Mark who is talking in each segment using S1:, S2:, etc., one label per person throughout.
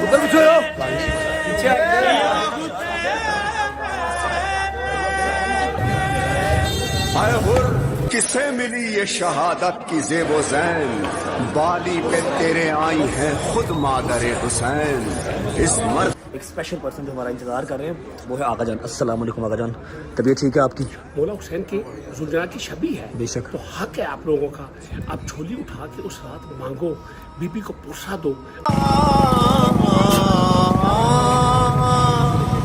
S1: उधर पूछो पीछे
S2: आए हुर किसे मिली ये शहादत की ज़ेबो ज़ैन, बाली पे तेरे आई है खुद मादरे हुसैन। इस मर्द
S1: एक स्पेशल पर्सन जो हमारा इंतजार कर रहे हैं वो है आका जान। अस्सलाम वालेकुम आका जान, तबीयत ठीक है आपकी?
S3: मौला हुसैन की जुलजना की छवि है,
S1: बेशक।
S3: तो हक है आप लोगों का, आप झोली उठा के उस रात मांगो, बीबी को पुरसा दो।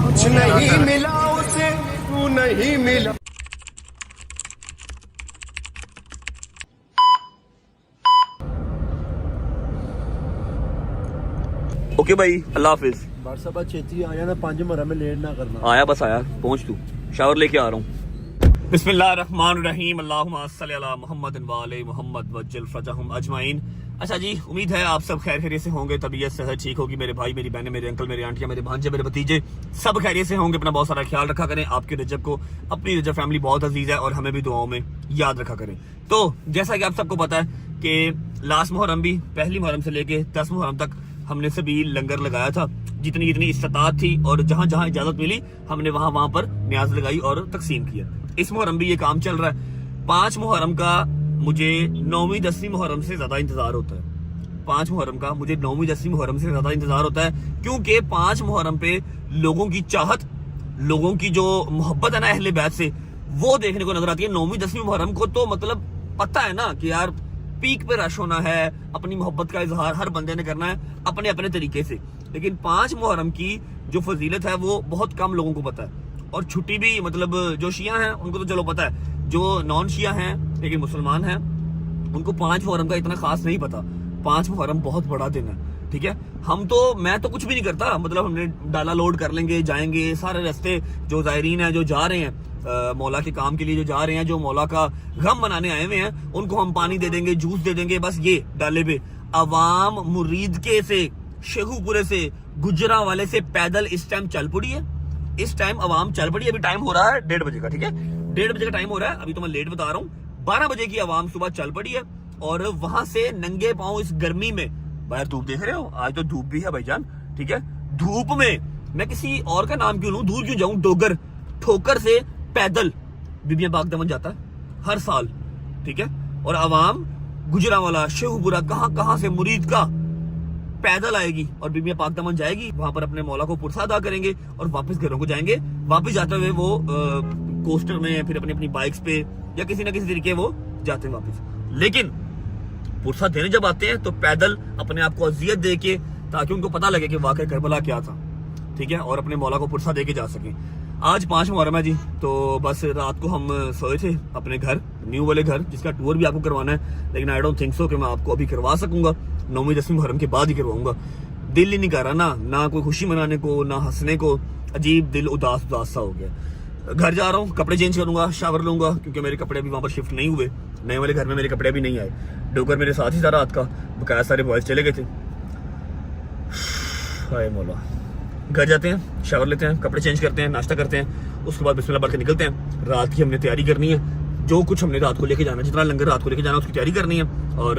S2: कुछ नहीं मिला उसे, तू नहीं मिला।
S1: ओके भाई, अल्लाह हाफिज।
S4: व्हाट्सएप छेती आया ना, 5 मुहर्रम में लेट ना करना।
S1: आया बस आया, पहुंच तू, शावर लेके आ रहा हूँ। बिस्मिल्लाहिर्रहमानिर्रहीम, अल्लाहुम्मा सल्ली अला मुहम्मद व आले मुहम्मद वज्जल फरजहुम अजमाइन। अच्छा जी, उम्मीद है आप सब खैर खैरियत से होंगे, तबीयत सेहत ठीक होगी। मेरे भाई, मेरी बहनें, मेरे अंकल, मेरे आंटियां, मेरे भांजे, मेरे भतीजे सब खैरियत से होंगे। अपना बहुत सारा ख्याल रखा करें। आपके रजब को, अपनी रजब फैमिली बहुत अजीज है और हमें भी दुआओं में याद रखा करें। तो जैसा कि आप सबको पता है कि लास्ट मुहर्रम भी, पहली मुहर्रम से लेके 10 मुहर्रम तक हमने सभी लंगर लगाया था, जितनी जितनी इस्तात थी और जहां जहां इजाजत मिली हमने वहां वहां पर न्याज लगाई और तकसीम किया। इस मुहर्रम भी ये काम चल रहा है। 5 मुहर्रम का मुझे 9वीं 10वीं मुहर्रम से ज्यादा इंतजार होता है। 5 मुहर्रम का मुझे 9वीं 10वीं मुहर्रम से ज्यादा इंतजार होता है, क्योंकि 5 मुहर्रम पे लोगों की चाहत, लोगों की जो मोहब्बत है ना अहले बैत से, वो देखने को नजर आती है। 9वीं 10वीं मुहर्रम को तो मतलब पता है ना कि यार पीक पे रश होना है, अपनी मोहब्बत का इजहार हर बंदे ने करना है अपने अपने तरीके से। लेकिन 5 मुहर्रम की जो फजीलत है वो बहुत कम लोगों को पता है। और छुट्टी भी, मतलब जो शिया हैं उनको तो चलो पता है, जो नॉन शिया हैं लेकिन मुसलमान हैं उनको 5 मुहर्रम का इतना खास नहीं पता। 5 मुहर्रम बहुत बड़ा दिन है, ठीक है। मैं तो कुछ भी नहीं करता, मतलब हमने डाला लोड कर लेंगे, जाएंगे सारे रास्ते। जो जायरीन है, जो जा रहे हैं मौला के काम के लिए, जो जा रहे हैं, जो मौला का गम मनाने आए हुए हैं, उनको हम पानी दे देंगे, जूस दे देंगे, बस ये डाले पे। अवाम मुरीद के से, शेखुपुरे से, गुजरा वाले से पैदल इस टाइम चल पड़ी है। इस टाइम अवाम चल पड़ी है। अभी टाइम हो रहा है 1:30 बजे का, ठीक है, 1:30 बजे का टाइम हो रहा है। अभी तो मैं लेट बता रहा हूँ। 12 बजे की अवाम सुबह चल पड़ी है और वहां से नंगे पांव इस गर्मी में, बाहर धूप देख रहे हो, आज तो धूप भी है भाईजान, ठीक है। धूप में मैं किसी और का नाम क्यों लूं, दूर क्यों जाऊं, डोगर ठोकर से पैदल बीबियां पाक दमन जाता है हर साल, ठीक है। और अवाम गुजरांवाला, शेखुपुरा, कहां से मुरीद का पैदल आएगी और बीबियां पाक दमन जाएगी। वहां पर अपने मौला को पुरसा अदा करेंगे और वापस घरों को जाएंगे। वापस जाते हुए वो कोस्टर में, फिर अपनी अपनी बाइक्स पे या किसी ना किसी तरीके वो जाते हैं वापस। लेकिन पुरसा देने जब आते हैं तो पैदल अपने आप को अजियत दे के, ताकि उनको पता लगे कि वाकई करबला क्या था, ठीक है, और अपने मौला को पुरसा दे के जा सके। आज 5 मुहर्रम है जी, तो बस रात को हम सोए थे अपने घर, न्यू वाले घर, जिसका टूर भी आपको करवाना है, लेकिन आई डोंट थिंक सो कि मैं आपको अभी करवा सकूंगा। 9वीं 10वीं मुहर्रम के बाद ही करवाऊंगा। दिल ही नहीं कर रहा ना कोई खुशी मनाने को, ना हंसने को। अजीब दिल उदास सा हो गया। घर जा रहा हूँ, कपड़े चेंज करूंगा, शावर लूंगा, क्योंकि मेरे कपड़े अभी वहां पर शिफ्ट नहीं हुए। नए वाले घर में मेरे कपड़े भी नहीं आए। डोकर मेरे साथ ही था रात का, बकाया सारे बॉयज चले गए थे। हाय मौला। घर जाते हैं, शावर लेते हैं, कपड़े चेंज करते हैं, नाश्ता करते हैं, उसके बाद बिस्मिल्लाह पढ़ के निकलते हैं। रात की हमने तैयारी करनी है, जो कुछ हमने रात को लेके जाना है, जितना लंगर रात को लेके जाना है उसकी तैयारी करनी है। और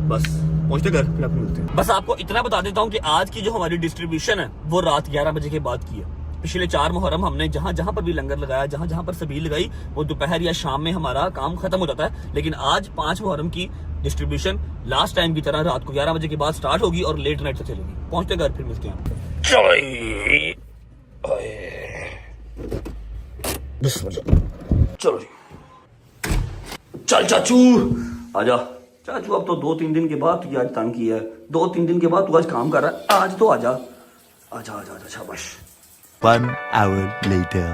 S1: बस पहुंचते घर, फिर आपको मिलते हैं। बस आपको इतना बता देता हूँ कि आज की जो हमारी डिस्ट्रीब्यूशन है वो रात 11 बजे के बाद की है। पिछले 4 मुहर्रम हमने जहां जहां पर भी लंगर लगाया, जहां जहां पर सबील लगाई, वो दोपहर या शाम में हमारा काम खत्म हो जाता है। लेकिन आज 5 मुहर्रम की डिस्ट्रीब्यूशन लास्ट टाइम की तरह रात को 11 बजे के बाद स्टार्ट होगी और लेट नाइट तक चलेगी। पहुंचते घर, फिर मिलते हैं। चलो जी, चल चाचू आजा। चाचू अब तो 2-3 दिन के बाद तुझे आज तंग किया है, 2-3 दिन के बाद तू आज काम कर रहा है, आज तो आजा आजा आजा आजा, शाबाश।
S4: 1 hour later.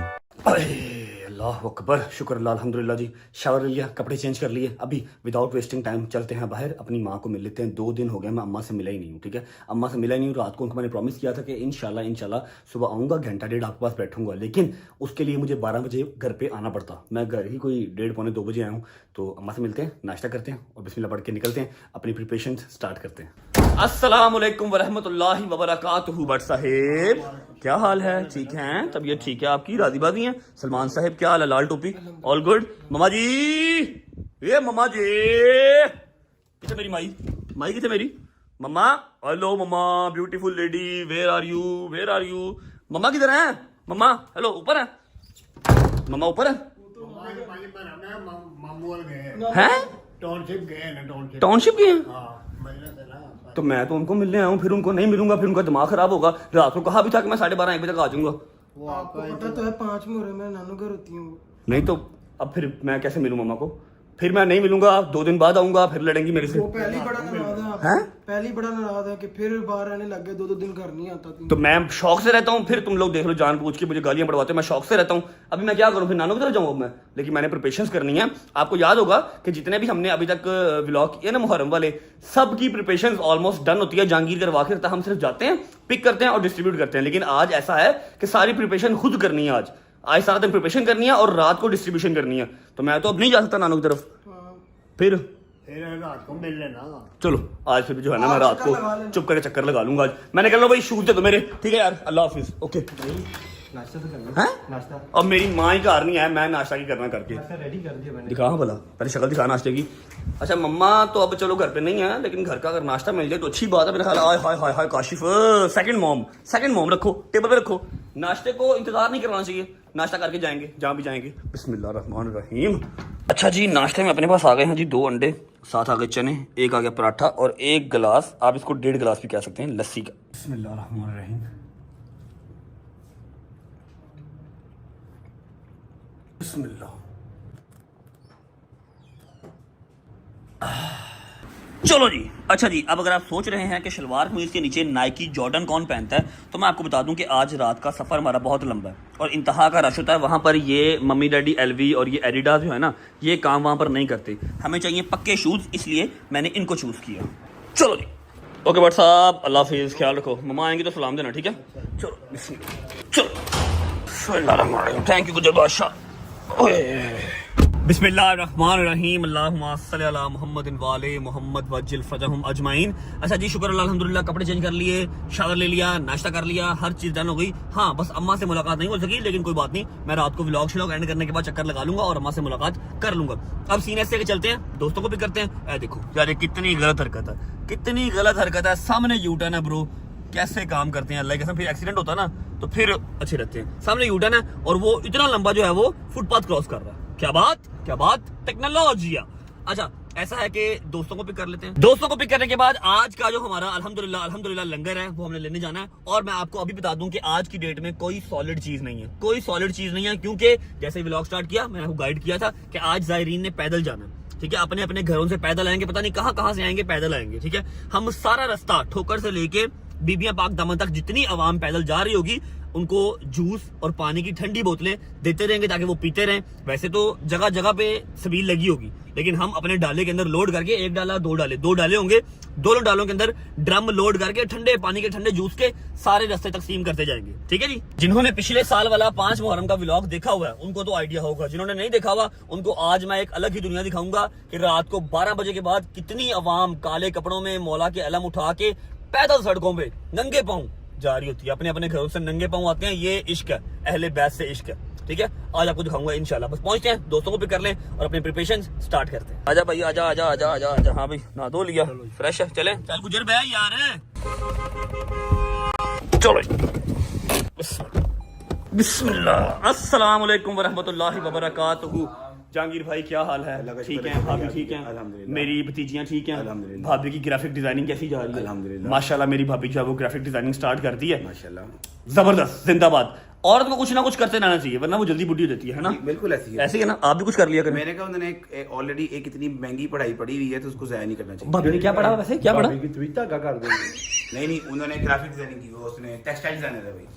S1: अल्लाह अल्लाह अकबर, शुक्र अल्लाह, अल्हम्दुलिल्लाह जी। शावर ले लिया, कपड़े चेंज कर लिए, अभी विदाउट वेस्टिंग टाइम चलते हैं बाहर, अपनी माँ को मिल लेते हैं। 2 दिन हो गए मैं अम्मा से मिला ही नहीं हूँ, ठीक है। अम्मा से मिला ही नहीं हूँ। रात को उनको मैंने प्रॉमिस किया था कि इंशाल्लाह सुबह आऊँगा, घंटा डेढ़ आपके पास बैठूंगा, लेकिन उसके लिए मुझे 12 बजे घर पे आना पड़ता। मैं घर ही कोई 1:30 पौने 2 बजे आया हूँ। तो अम्मा से मिलते हैं, नाश्ता करते हैं और बिस्मिल्लाह पढ़ के निकलते हैं, अपनी प्रिपरेशन स्टार्ट करते हैं। अस्सलाम वालेकुम वरहमतुल्लाहि वबरकातुहू। भट्ट साहेब क्या हाल है? ठीक हैं? तबीयत ठीक है आपकी? राजी बाजी हैं? सलमान साहब क्या हाल है? लाल टोपी, ऑल गुड? ममा जी, ये ममा जी किथे मेरी माई? माई किथे मेरी? Mama, hello mama, beautiful lady, where are you? Where are you? Mama किधर है? मम्मा हेलो, ऊपर है? मम्मा ऊपर है? हैं? टाउनशिप गए हैं? तो मैं तो उनको मिलने आया हूँ, फिर उनको नहीं मिलूंगा, फिर उनका दिमाग खराब होगा। रात को कहा भी था कि मैं 12:30 1 बजे तक आ जाऊंगा।
S5: आपको पता तो है 5 मुहर्रम में नानू घर होती हूँ।
S1: नहीं तो अब फिर मैं कैसे मिलूं मम्मा को? फिर मैं नहीं मिलूंगा, 2 दिन बाद आऊंगा, फिर लड़ेंगी मेरे से।
S5: वो पहले ही बड़ा नाराज है।
S1: हैं?
S5: पहले ही बड़ा नाराज है कि फिर बाहर रहने लग गए, 2 दिन घर नहीं आता तू।
S1: तो मैं शौक से रहता हूँ, फिर तुम लोग देख लो जानबूझ के मुझे गालियां पड़वाते हो। मैं शौक से रहता हूँ, अभी मैं क्या करूँ? फिर नानू की तरफ जाऊँ अब मैं? लेकिन मैंने प्रिपरेशंस करनी है। आपको याद होगा कि जितने भी हमने अभी तक व्लॉग किए ना मुहर्रम वाले, सब की प्रिपरेशंस ऑलमोस्ट डन होती है। जहांगीर करवा के रहता, हम सिर्फ जाते हैं, पिक करते हैं और डिस्ट्रीब्यूट करते हैं। लेकिन आज ऐसा है कि सारी प्रिपरेशन खुद करनी है। आज सारा दिन प्रिपरेशन करनी है और रात को डिस्ट्रीब्यूशन करनी है। तो मैं तो अब नहीं जा सकता नानू की तरफ। फिर
S4: रात को मिल लेना।
S1: चलो आज फिर जो है ना, मैं रात को चुप करके चक्कर लगा लूंगा। आज मैंने कह लो भाई, शूज दे दो मेरे, ठीक है यार, अल्लाह हाफिज, ओके।
S4: नाश्ता तो करना है? नाश्ता
S1: अब मेरी माँ ही घर नहीं है, मैं नाश्ता की करना करके
S4: रेडी कर दिया मैंने।
S1: दिखा भला, पहले शक्ल दिखा नाश्ते की। अच्छा मम्मा तो अब चलो घर पे नहीं है, लेकिन घर का अगर नाश्ता मिल जाए तो अच्छी बात है मेरे ख्याल। हाय हाय हाय हाय काशिफ, सेकंड मॉम रखो, टेबल पे रखो। नाश्ते को इंतजार नहीं करना चाहिए, नाश्ता करके जाएंगे जहाँ भी जाएंगे। बिस्मिल्लाहिर्रहमानिर्रहीम। अच्छा जी, नाश्ते में अपने पास आ गए हैं जी 2 अंडे, साथ आ गए चने, एक आ गया पराठा और 1 गिलास, आप इसको 1.5 गिलास भी कह सकते हैं, लस्सी का। बिस्मिल्लाहिर्रहमानिर्रहीम। बिस्मिल्लाह। चलो जी। अच्छा जी, अब अगर आप सोच रहे हैं कि शलवार कमीज के नीचे नाइकी जॉर्डन कौन पहनता है, तो मैं आपको बता दूं कि आज रात का सफर हमारा बहुत लंबा है और इंतहा का रश होता है। वहां पर ये मम्मी डैडी एलवी और ये एडिडास जो है ना, ये काम वहां पर नहीं करते। हमें चाहिए पक्के शूज, इसलिए मैंने इनको चूज किया। चलो जी, ओके भट्ट साहब, अल्लाह हाफिज, ख्याल रखो। मम्मा आएंगे तो सलाम देना, ठीक है? चलो चलो, थैंक यू गुजर बादशाह। बिस्मिल्लाहिर्रहमानिर्रहीम, अल्लाहुम्मा सल्ली अला मुहम्मदिन व आले मुहम्मद वज्जिल फरजहुम अजमाइन। अच्छा जी, शुक्र अल्लाह, अल्हम्दुलिल्लाह, कपड़े चेंज कर लिए, शावर ले लिया, नाश्ता कर लिया, हर चीज डन हो गई। हाँ, बस अम्मा से मुलाकात नहीं हो सकी, लेकिन कोई बात नहीं, मैं रात को व्लॉग श्लॉग एंड करने के बाद चक्कर लगा लूंगा और अम्मा से मुलाकात कर लूंगा। अब सीन ऐसे के चलते हैं, दोस्तों को भी करते हैं। ऐ देखो यार, कितनी गलत हरकत है, कितनी गलत हरकत है। सामने यूटर्न है ब्रो, कैसे काम करते हैं अल्लाह के कसम। फिर एक्सीडेंट होता ना तो फिर अच्छे रहते हैं। सामने यूटर्न है और वो इतना लंबा जो है वो फुटपाथ क्रॉस कर रहा है। क्या बात, टेक्नोलॉजी। अच्छा ऐसा है कि दोस्तों को पिक कर लेते हैं। दोस्तों को पिक करने के बाद आज का जो हमारा अल्हम्दुलिल्लाह लंगर है वो हमने लेने जाना है। और मैं आपको अभी बता दूं कि आज की डेट में कोई सॉलिड चीज नहीं है, क्योंकि जैसे व्लॉग स्टार्ट किया मैंने आपको गाइड किया था कि आज जायरीन ने पैदल जाना, ठीक है? अपने अपने घरों से पैदल आएंगे, पता नहीं कहां से आएंगे, पैदल आएंगे, ठीक है? हम सारा रास्ता ठोकर से लेके बीबियां पाक दामन तक जितनी आवाम पैदल जा रही होगी, उनको जूस और पानी की ठंडी बोतलें देते रहेंगे ताकि वो पीते रहें। वैसे तो जगह जगह पे सबील लगी होगी, लेकिन हम अपने डाले के अंदर लोड करके, 1 डाला 2 डाले होंगे, दोनों डालों के अंदर ड्रम लोड करके ठंडे पानी के ठंडे जूस के सारे रास्ते तकसीम करते जाएंगे, ठीक है जी? जिन्होंने पिछले साल वाला 5 मुहर्रम का व्लॉग देखा हुआ है उनको तो आइडिया होगा, जिन्होंने नहीं देखा हुआ उनको आज मैं एक अलग ही दुनिया दिखाऊंगा कि रात को 12 बजे के बाद कितनी अवाम काले कपड़ों में मौला के अलम उठा के पैदल सड़कों पे नंगे पांव जा रही होती है, अपने अपने घरों से नंगे पांव आते हैं। ये इश्क है, अहले बैत से इश्क है, ठीक है? आज आपको दिखाऊंगा इंशाल्लाह। बस पहुंचते हैं, दोस्तों को पिक कर लें और अपने प्रिपरेशन स्टार्ट करते हैं। आजा भाई, आजा। हाँ भाई, नहा धो लिया, फ्रेश है, चले चल गुजर भाई यार। चलो बिस्मिल्लाह। अस्सलाम वालेकुम वरहमतुल्लाहि वबरकातुहू। जहांगीर भाई क्या हाल है? ठीक है, भाभी ठीक है, मेरी भतीजियां ठीक हैं, भाभी की ग्राफिक डिजाइनिंग कैसी जा रही है? माशाल्लाह, मेरी भाभी जो है वो ग्राफिक डिजाइनिंग स्टार्ट कर दी है, माशाल्लाह, जबरदस्त, जिंदाबाद। औरत को कुछ ना कुछ करते रहना चाहिए, वरना वो जल्दी बुढ़ी हो जाती है ना?
S6: बिल्कुल ऐसी
S1: है ना? आप भी कुछ कर लिया करें।
S6: मैंने कहा उन्होंने ऑलरेडी एक इतनी महंगी पढ़ाई पढ़ी हुई है तो उसको जाया नहीं करना चाहिए।
S1: भाभी ने क्या पढ़ा? वैसे क्या पढ़ा?
S4: का कर देंगे।
S6: नहीं नहीं उन्होंने ग्राफिक डिजाइनिंग की, वो उसने टेक्सटाइल डिजाइनर है भाई।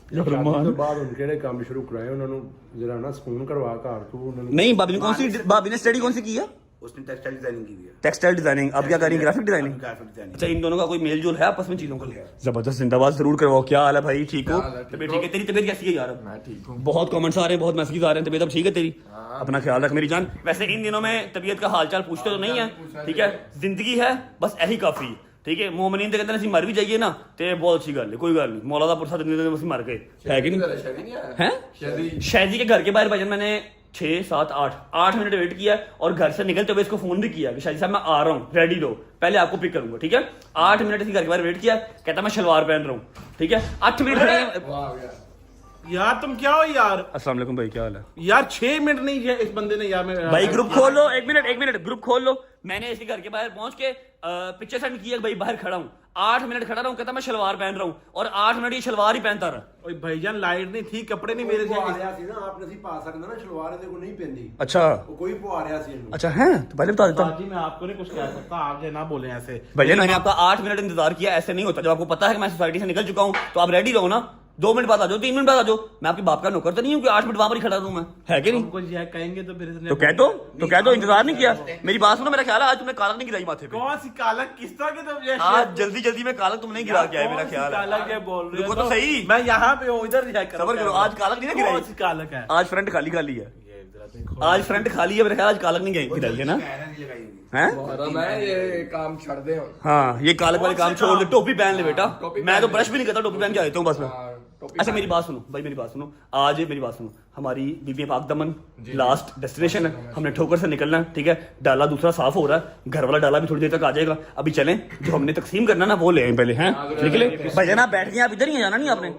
S7: ਤੋਂ ਬਾਅਦ ਹੁਣ ਕਿਹੜੇ ਕੰਮ ਸ਼ੁਰੂ ਕਰਾਏ ਉਹਨਾਂ ਨੂੰ ਜਰਾ ਨਾ ਸਕੂਨ ਕਰਵਾ ਘਰ ਤੋਂ ਉਹਨਾਂ ਨੂੰ।
S1: नहीं भाभी ने कौन सी भाभी ने स्टडी कौन सी की है?
S6: उसने टेक्सटाइल डिजाइनिंग की हुई है।
S1: Textile designing. अब क्या करेंगे? Graphic designing.
S6: Graphic designing.
S1: अच्छा इन दोनों का कोई मेल जोल है आपस में चीजों का? जबरदस्त, जिंदाबाद जरूर करवाओ। क्या हाल है भाई? ठीक हो? तबीयत ठीक है? तेरी तबीयत कैसी है यार?
S7: मैं ठीक हूँ।
S1: बहुत कमेंट्स आ रहे हैं, बहुत मैसेज आ रहे हैं, तबीयत अब ठीक है तेरी? अपना ख्याल रख मेरी जान। वैसे इन दिनों में तबीयत का हालचाल पूछते तो नहीं है, ठीक है, जिंदगी है बस यही काफी, ठीक है। मोमिनीन तो कहते हैं मर भी जाइए ना तो बहुत अच्छी गल है, कोई गल नहीं। मौला दा पुरसा दिन मर गए है कि नहीं? है शायद के घर के बाहर भजन मैंने 6 7 8 मिनट वेट किया और घर से निकलते हुए इसको फोन भी किया कि शादी साहब मैं आ रहा हूँ, रेडी रहो, पहले आपको पिक करूंगा, ठीक है। 8 मिनट इसके घर के बाहर वेट किया, कहता मैं शलवार पहन रहा हूँ, ठीक है। 8 मिनट।
S3: यार तुम क्या हो यार?
S1: अस्सलाम वालेकुम भाई, क्या हाल है
S3: यार 6 मिनट नहीं है इस बंदे ने यार
S1: भाई। ग्रुप खोल लो, एक मिनट ग्रुप खोल लो। मैंने इसके घर के बाहर पहुंच के पिक्चर सेंड किया भाई, बाहर खड़ा हूँ, 8 मिनट खड़ा रहा हूँ, कहता मैं शलवार पहन रहा हूँ और 8 मिनट ये शलवार ही पहनता रहा।
S3: भाईजान लाइट नहीं थी, कपड़े नहीं मेरे
S7: ਪਵਾ ਰਿਹਾ ਸੀ ਨਾ ਆਪ ਨਹੀਂ ਪਾ ਸਕਦਾ ਨਾ ਸ਼ਲਵਾਰ ਇਹਦੇ ਕੋ ਨਹੀਂ ਪੈਂਦੀ।
S1: अच्छा
S7: ਉਹ ਕੋਈ ਪਵਾ ਰਿਹਾ ਸੀ ਇਹਨੂੰ।
S1: अच्छा है तो पहले बता देता।
S3: जी मैं आपको नहीं कुछ कह सकता, आप जो ना बोले ऐसे।
S1: भैया मैंने आपका 8 मिनट इंतजार किया, ऐसे नहीं होता। जब आपको पता है कि मैं सोसाइटी से निकल चुका हूँ तो आप रेडी रहो ना। 2 मिनट बाद आ जाओ, 3 मिनट बाद आ जाओ। मैं आपके बाप का नौकर तो नहीं हूँ कि 8 मिनट वहां पर ही खड़ा रहूं मैं, है कि नहीं?
S3: कुछ यह कहेंगे तो फिर
S1: तो कह दो इंतजार नहीं किया। मेरी बात सुनो, मेरा ख्याल है आज तुमने कालक नहीं गिराई माथे पे।
S3: कौन सी कालक किस तरह के तुम ये
S1: आज जल्दी में कालक तुमने गिरा के आए, मेरा ख्याल है।
S3: कालक है बोल रहे हो
S1: तो सही।
S3: मैं यहाँ पे हूँ, इधर रिएक्ट करो।
S1: सबर करो, आज कालक नहीं ना गिराई।
S3: कौन सी कालक है?
S1: आज फ्रंट खाली है, आज फ्रंट खाली है, मेरा ख्याल आज कालक नहीं गिराई है ना? हैं?
S7: ਮੈਂ ਇਹ काम ਛੱਡ ਦੇ ਹੁਣ।
S1: हाँ ये कालक वाले काम छोड़ दे, टोपी पहन ले बेटा। मैं तो ब्रश भी नहीं करता, टोपी पहन के आ जाता हूँ बस मैं। अच्छा मेरी बात सुनो भाई, मेरी बात सुनो, आज मेरी बात सुनो, हमारी बीबी पाक दमन लास्ट डेस्टिनेशन है, हमने ठोकर से निकलना है, ठीक है। डाला दूसरा साफ हो रहा है, घर वाला डाला भी थोड़ी देर तक आ जाएगा। अभी चलें, जो हमने तकसीम करना ना वो ले आए पहले, हैं निकले भाई ना, बैठ गए आप इधर ही, जाना नहीं आपने।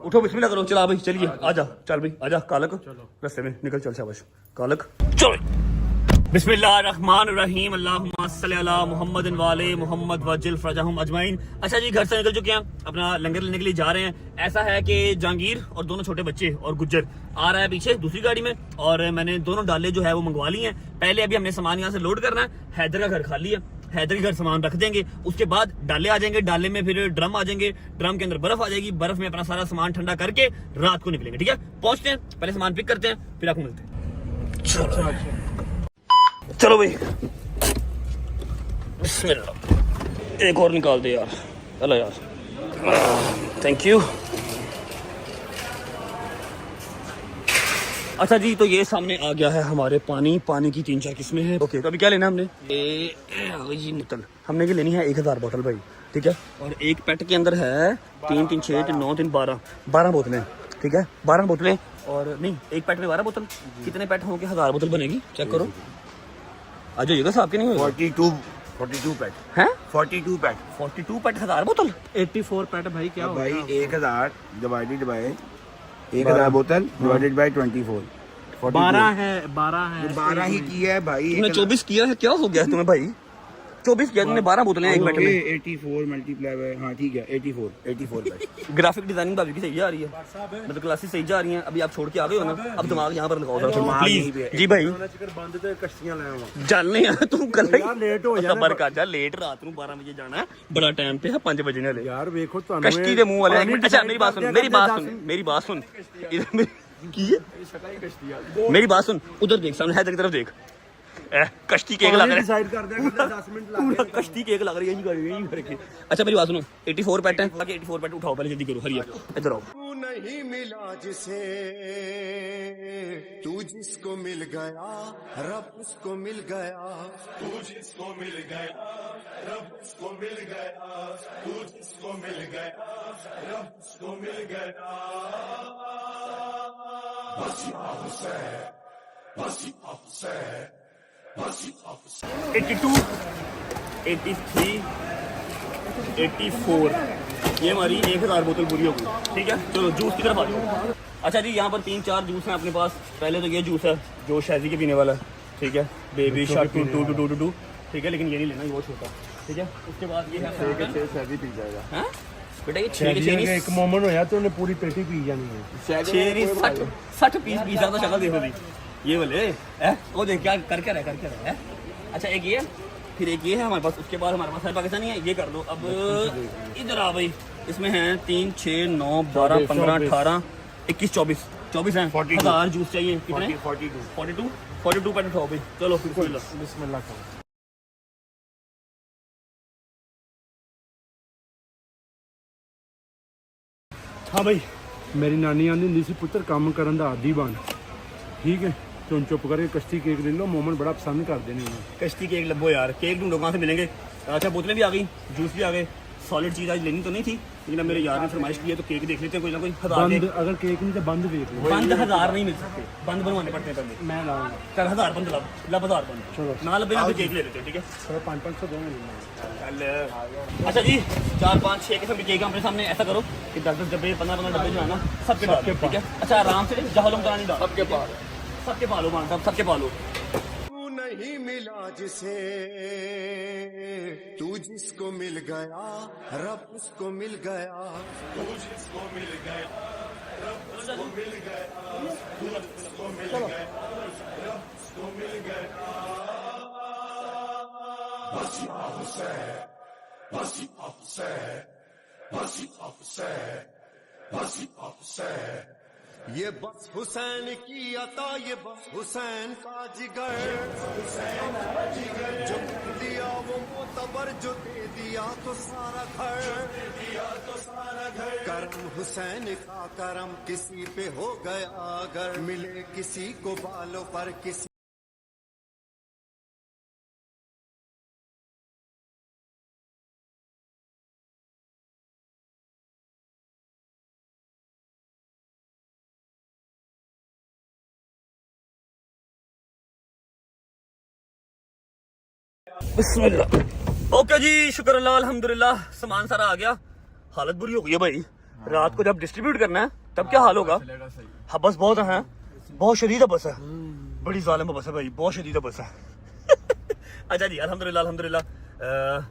S1: उठो बिस्मिल्लाह करो, चला भाई चलिए, आजा चल भाई आजा कालक, रास्ते में निकल, चल शाबाश कालक चलो। बिस्मिल्लाहिर्रहमानिर्रहीम, अल्लाहुम्मा सल्ली अला मुहम्मद वाले मुहम्मद वजिल फरजहुम अजमाइन। अच्छा जी, घर से निकल चुके हैं, अपना लंगर लेने के लिए जा रहे हैं। ऐसा है कि जहांगीर और दोनों छोटे बच्चे और गुज्जर आ रहा है पीछे दूसरी गाड़ी में, और मैंने दोनों डाले जो है वो मंगवा लिए हैं। पहले अभी हमने सामान यहाँ से लोड करना है, हैदर का घर खाली है, हैदर के घर सामान रख देंगे, उसके बाद डाले आ जाएंगे, डाले में फिर ड्रम आ जाएंगे, ड्रम के अंदर बर्फ आ जाएगी, बर्फ में अपना सारा सामान ठंडा करके रात को निकलेंगे, ठीक है। पहुंचते हैं, पहले सामान पिक करते हैं, फिर आपको मिलते हैं। चलो भाई बिस्मिल्लाह, एक और निकाल दे यार, चलो यार, थैंक यू। अच्छा जी, तो ये सामने आ गया है हमारे पानी की 3-4 किस्में हैं। ओके, तो अभी क्या लेना हमने? जी बोतल हमने ये लेनी है 1000 बोतल भाई, ठीक है। और एक पेट के अंदर है 3 3 6 3 9 3 12 बोतलें, ठीक है। 12 बोतलें, और नहीं एक पेट में 12 बोतल, कितने पेट होंगे? 1000 बोतल बनेगी, चेक करो। आ जाइएगा साहब के नहीं होगा?
S6: 42 पैट
S1: हैं?
S6: 42 पैट
S1: 42 पेट 1000 बोतल,
S3: 84 पैट भाई क्या
S6: भाई
S3: होगा?
S6: 1000 डिवाइडेड बाय 1000 बोतल डिवाइडेड बाय 24,
S3: 12 है
S6: 12 ही किया है भाई।
S1: तुमने 24 किया है, क्या हो गया है तुम्हें भाई? 24 किया तुमने, 12 बोतलें एक पेट में।
S6: 84 मल्टीप्लाई बाय, हाँ ठीक है 84 पैट।
S1: ग्राफिक डिजाइनिंग भाभी की सही जा रही है, मतलब क्लासेस सही जा रही हैं। अभी आप छोड़ के आ गए हो ना, अब दिमाग यहाँ पर लगाओ जरा प्लीज। जी भाई
S7: ਬੰਦ ਤੇ ਕਸ਼ਤੀਆਂ ਲੈ ਆਵਾਂ।
S1: चलने यार, तू कल
S7: लेट हो जाना।
S1: सबर कर जा, लेट रात ਨੂੰ 12 ਵਜੇ ਜਾਣਾ ਹੈ, बड़ा टाइम पे है 5 ਵਜੇ वाले।
S7: ਯਾਰ ਵੇਖੋ ਤੁਹਾਨੂੰ
S1: कश्ती ਦੇ मुंह वाले। अच्छा मेरी बात सुन, मेरी बात सुन की है, मेरी बात सुन, उधर देख सामने हैदर की तरफ देख, कश्ती केक लग रहा है,
S7: डिसाइड कर देंगे 10 मिनट
S1: पूरा कश्ती केक लग रही है यही करके। अच्छा मेरी बात सुनो, 84 पैट है, बाकी 84 पैट उठाओ पहले, जल्दी करो, हरिया इधर आओ।
S2: तू नहीं मिला जिसे तू जिसको मिल गया रब उसको मिल गया, तू जिसको मिल गया रब उसको मिल गया, तू जिसको मिल गया रब उसको मिल गया। वसीम हुसैन, वसीम हुसैन,
S1: 82 83 84 ये हमारी 1000 बोतल पूरी हो गई, ठीक है। चलो जूस की तरफ आ जाओ। अच्छा जी, यहाँ पर 3-4 जूस हैं अपने पास। पहले तो ये जूस है जो शैजी के पीने वाला है, ठीक है, बेबी शार्क 2 ठीक है, लेकिन ये नहीं लेना, ये बहुत छोटा, ठीक है। उसके बाद ये है
S7: 6 सैदी पी जाएगा।
S1: हैं बेटा, ये 6
S7: एक मोमेंट होया तो उन्हें पूरी पेटी पी जानी है।
S1: 60 पीस पी सकता, शक्ल देखो दी ये बोले वो देख क्या कर रहा है। अच्छा एक ये फिर एक ये है हमारे पास, उसके बाद हमारे पास है पाकिस्तानी है, ये कर दो। अब इधर आ भाई, इसमें हैं 3, 6, 9, 12, 15, 18, 21, 24 हैं। 1000 जूस चाहिए कितने? 42 पैकेट खाओ भाई। चलो
S7: बिस्मिल्लाह खाओ। हाँ भाई, मेरी नानी आंदी हुंदी सी पुत्तर काम करन दा आदी बन, ठीक है? तो चुप करके कश्ती केक ले लो, मोमन बड़ा पसंद करते हैं।
S1: कश्ती केक लबो यार, केक ढूंढो कहाँ से मिलेंगे। अच्छा बोतलें भी आ गई, जूस भी आ गए, सॉलिड चीज़ आज लेनी तो नहीं थी, लेकिन अब मेरे यार ने फरमाइश की है तो केक देख लेते हैं कोई ना कोई।
S7: बंद, अगर केक नहीं तो बंद देख लो।
S1: बंद 1000 नहीं मिल सकते, बंद बनवाने पड़ते हैं पहले।
S7: मैं लाऊंगा।
S1: चल 1000 बंद लब 1000 बंद।
S7: चलो
S1: ना लबे ना तो केक ले लेते हैं, ठीक है?
S7: चलो 500 दो।
S1: चल अच्छा जी, 4, 5, 6 किस्म के केक अपने सामने। ऐसा करो कि 10 डब्बे 15 डब्बे जो है ना सबके डालो, ठीक है? अच्छा आराम से जहलम करा नहीं डालो, सबके पालो मान साहब, सबके पालो।
S2: तू नहीं मिला जिसे, तू जिसको मिल गया रब उसको मिल गया, तू जिसको मिल गया रब उसको मिल गया, तू जिसको मिल गया रब उसको मिल गया। बस हुसैन, बस हुसैन, बस हुसैन, बस हुसैन, ये बस हुसैन की अता, ये बस हुसैन का जिगर, जो दिया वो मोतबर, जो दे दिया तो सारा घर, करम हुसैन का करम किसी पे हो गया अगर, मिले किसी को बालों पर किसी।
S1: बिस्मिल्लाह। ओके जी, शुक्र अल्लाह, अल्हम्दुलिल्लाह, सामान सारा आ गया। हालत बुरी हो गई है भाई, रात को जब डिस्ट्रीब्यूट करना है तब क्या हाल होगा। हाँ बस बहुत है, बहुत शदीद बस है, बड़ी जालिम बस है भाई, बहुत शदीद बस है। अच्छा जी, अल्हम्दुलिल्लाह अल्हम्दुलिल्लाह,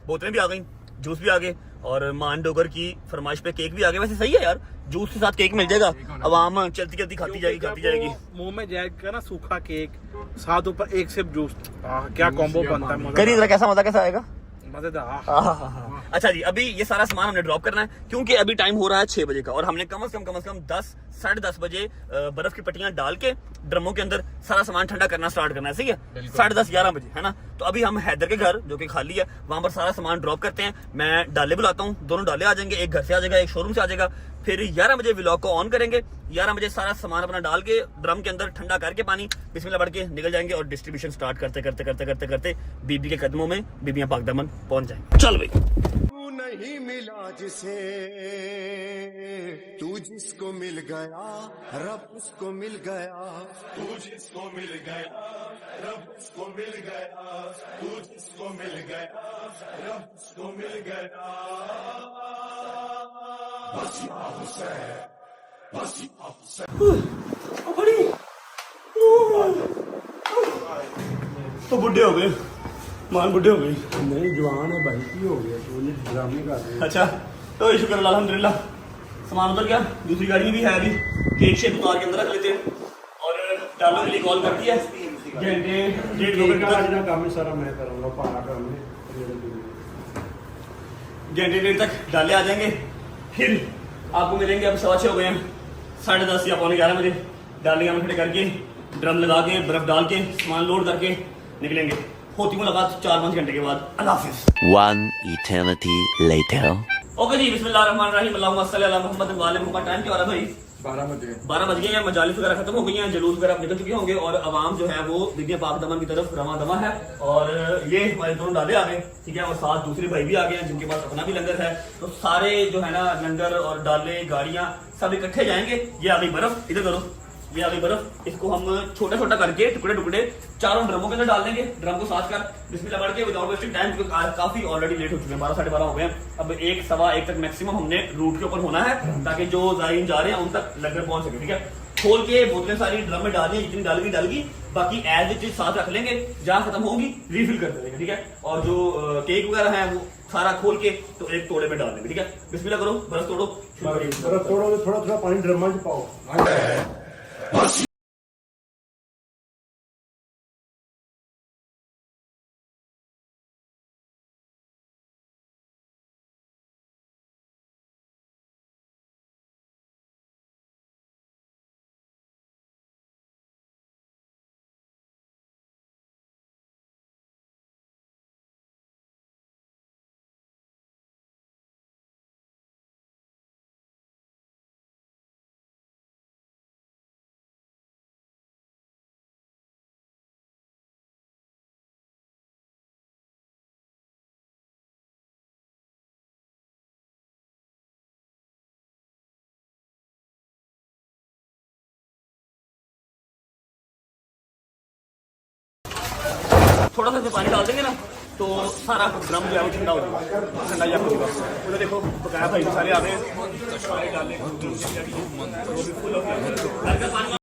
S1: बोतलें भी आ गई, जूस भी आ गए, और मान डोगर की फरमाइश पे केक भी आ गया। वैसे सही है यार, जूस के साथ केक मिल जाएगा, अवाम चलती चलती खाती जाएगी।
S3: मुंह में जाएगा ना सूखा केक, साथ ऊपर एक सिप जूस, क्या कॉम्बो बनता है।
S1: करिए जरा, कैसा मजा कैसा आएगा।
S3: मजेदार।
S1: अच्छा जी, अभी ये सारा सामान हमने ड्रॉप करना है, क्योंकि अभी टाइम हो रहा है 6 बजे का, और हमने कम से कम 10 साढ़े 10 बजे बर्फ की पट्टियां डाल के ड्रमों के अंदर सारा सामान ठंडा करना स्टार्ट करना है, सही है? 10:30 11 बजे, है ना? तो अभी हम हैदर के घर जो कि खाली है, वहां पर सारा सामान ड्रॉप करते हैं। मैं डाले बुलाता हूँ, दोनों डाले आ जाएंगे, एक घर से आ जाएगा, एक शोरूम से आ जाएगा। फिर 11 बजे व्लॉग को ऑन करेंगे, 11 बजे सारा सामान अपना डाल के ड्रम के अंदर ठंडा करके पानी बिस्मिल्लाह पढ़ के निकल जाएंगे, और डिस्ट्रीब्यूशन स्टार्ट करते बीबी के कदमों में बीबियां पाक दमन पहुंच जाएंगे। चल भाई।
S2: तू नहीं मिला जिसे, तू जिसको मिल गया रब उसको मिल गया, तू जिसको मिल गया रब उसको मिल गया, तू जिसको मिल गया रब उसको मिल गया। बस हुसैन, बस हुसैन।
S1: तो बुढ़े हो गए, मान बुढ़े हो गई।
S7: नहीं जवान है भाई, की हो गया तो ये ड्रामे कर रहे हैं।
S1: अच्छा तो शुक्र अल्लाह अल्हम्दुलिल्लाह, सामान उतर गया, दूसरी गाड़ी में भी है, अभी केक शेक उतार के अंदर रख लेते हैं, और डालो के लिए कॉल कर दिया। घंटे 1.5 घंटे तक
S7: काम सारा मैं करूँगा, पारा काम है,
S1: घंटे 1.5 तक डाले आ जाएंगे। फिर आपको मिलेंगे, अब 6:15 हो गए हैं, 10:30 या 11:15 बजे डाले हम खड़े करके, ड्रम लगा के बर्फ डाल के सामान लोड करके निकलेंगे। होती मुलाकात 4-5 घंटे के बाद। अल्लाह हाफिज।
S8: One eternity later.
S1: ओके जी, बिस्मिल्लाहिर्रहमानिर्रहीम, अल्लाहुम्मा सल्ली अला मुहम्मद व आले मुहम्मद। टाइम क्या हो रहा है भाई? 12 बज गए हैं, मजालिस वगैरह खत्म हो गई हैं, जुलूस वगैरह निकल चुके होंगे, और अवाम जो है वो बीबियां पाक दमन की तरफ रवा दवा है। और ये हमारे दोनों डाले आ गए, ठीक है, और साथ दूसरे भाई भी आ गए हैं जिनके पास अपना भी लंगर है। तो सारे जो है ना लंगर और डाले गाड़ियां सब इकट्ठे जाएंगे। ये आ गई बर्फ, इधर करो, ये आ गई बर्फ, इसको हम छोटा छोटा करके टुकड़े चारों ड्रमों के अंदर डाल देंगे। ड्रम को साथ कर बिस्मिल्लाह पढ़ के विदाउट वेस्टिंग टाइम, क्योंकि काफी ऑलरेडी लेट हो चुके हैं, 12 साढ़े 12 हो गए हैं। अब 1 सवा 1 तक मैक्सिमम हमने रूट के ऊपर होना है, ताकि जो जायरीन जा रहे हैं उन तक लंगर पहुंच सके, ठीक है? खोल के बोतलें सारी ड्रम में डाल दी, जितनी डाल गई, बाकी एज इट इज साथ रख लेंगे, जहां खत्म होगी रिफिल कर देंगे, ठीक है? और जो केक वगैरह है वो सारा खोल के तो एक तोड़े में डाल देंगे, ठीक है? बिस्मिल्लाह करो, बर्फ तोड़ो,
S7: थोड़ा पानी ड्रम में पाओ।
S1: थोड़ा सा इसमें पानी डाल देंगे ना तो सारा ड्रम जो है वो ठंडा हो जाएगा, ठंडा या होगा। उधर देखो बकाया भाई सारे आ गए, पानी डालने फुल हो गया।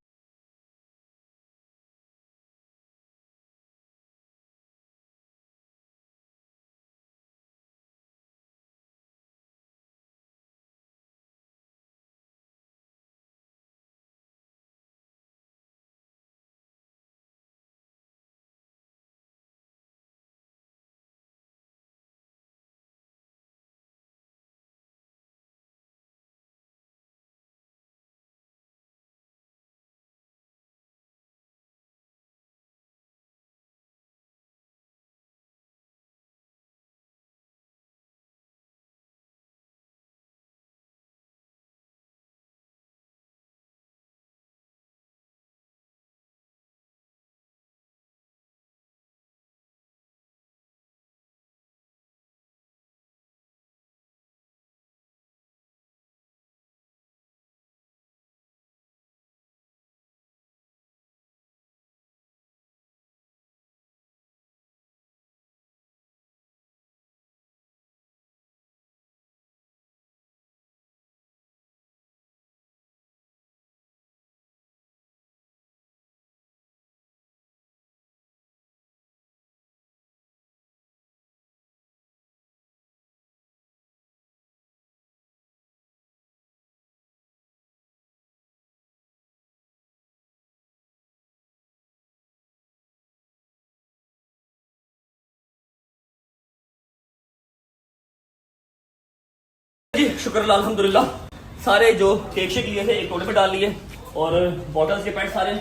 S1: जी शुक्र अल्हम्दुलिल्लाह, सारे जो केक शेक लिए थे एक टोटे में डाल लिए और बॉटल्स के पैट सारे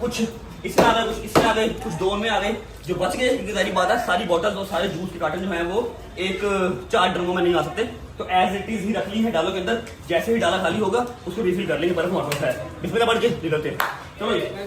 S1: कुछ इसमें आ गए, कुछ इसमें आ गए, कुछ डोन में आ गए। जो बच गए क्योंकि सारी बात है, सारी बॉटल्स और सारे जूस के कार्टन जो है वो एक 4 ड्रमों में नहीं आ सकते, तो एज इट इज ही रख ली है डालो के अंदर। जैसे ही डाला खाली होगा उसको रिफिल कर लेंगे, बर्फ हमारे पास है। बिस्मिल्लाह बढ़ के निकलते हैं, चलो जी।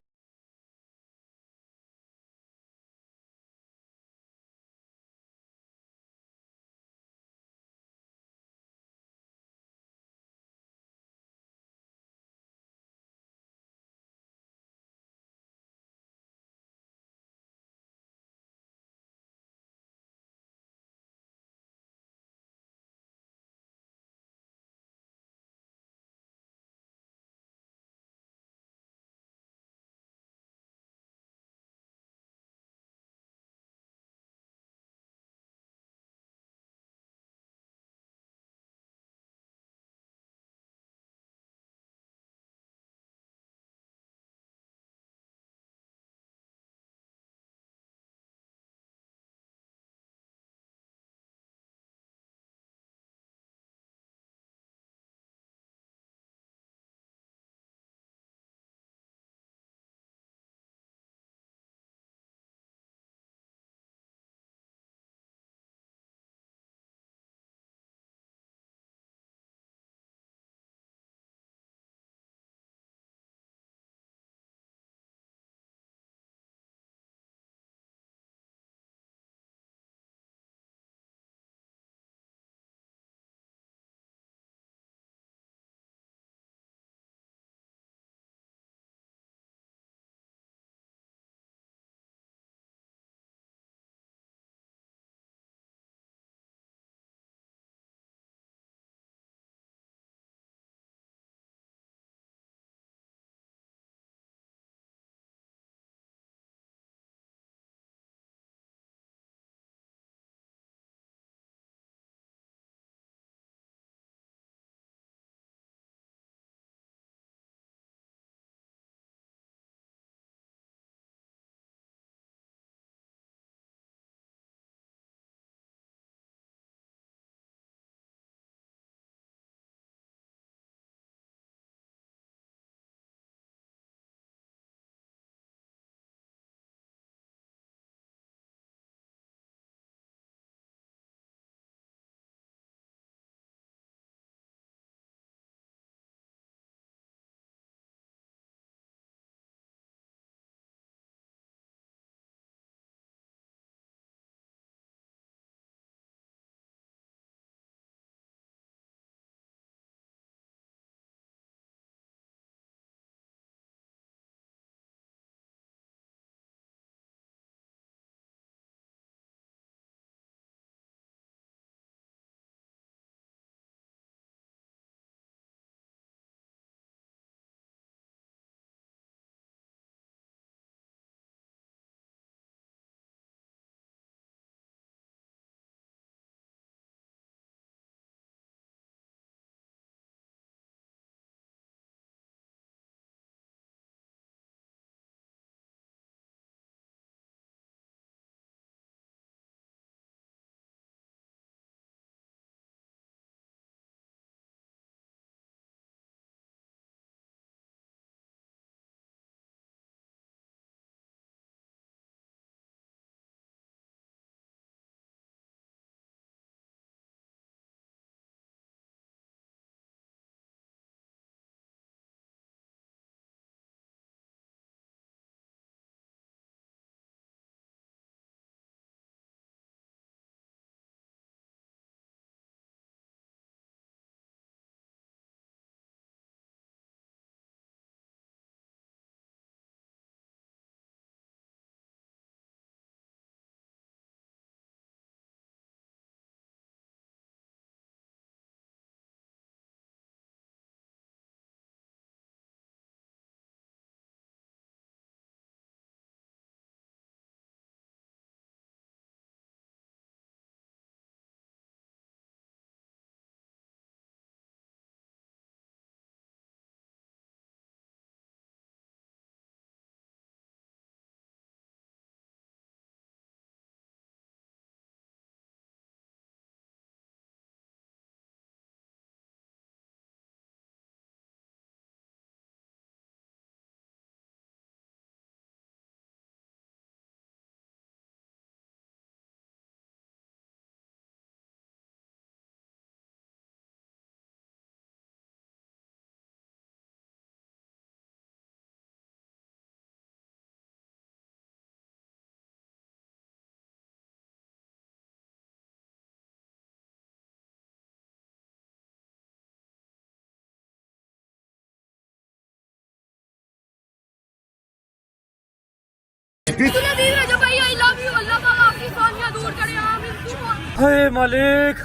S1: हे मालिक,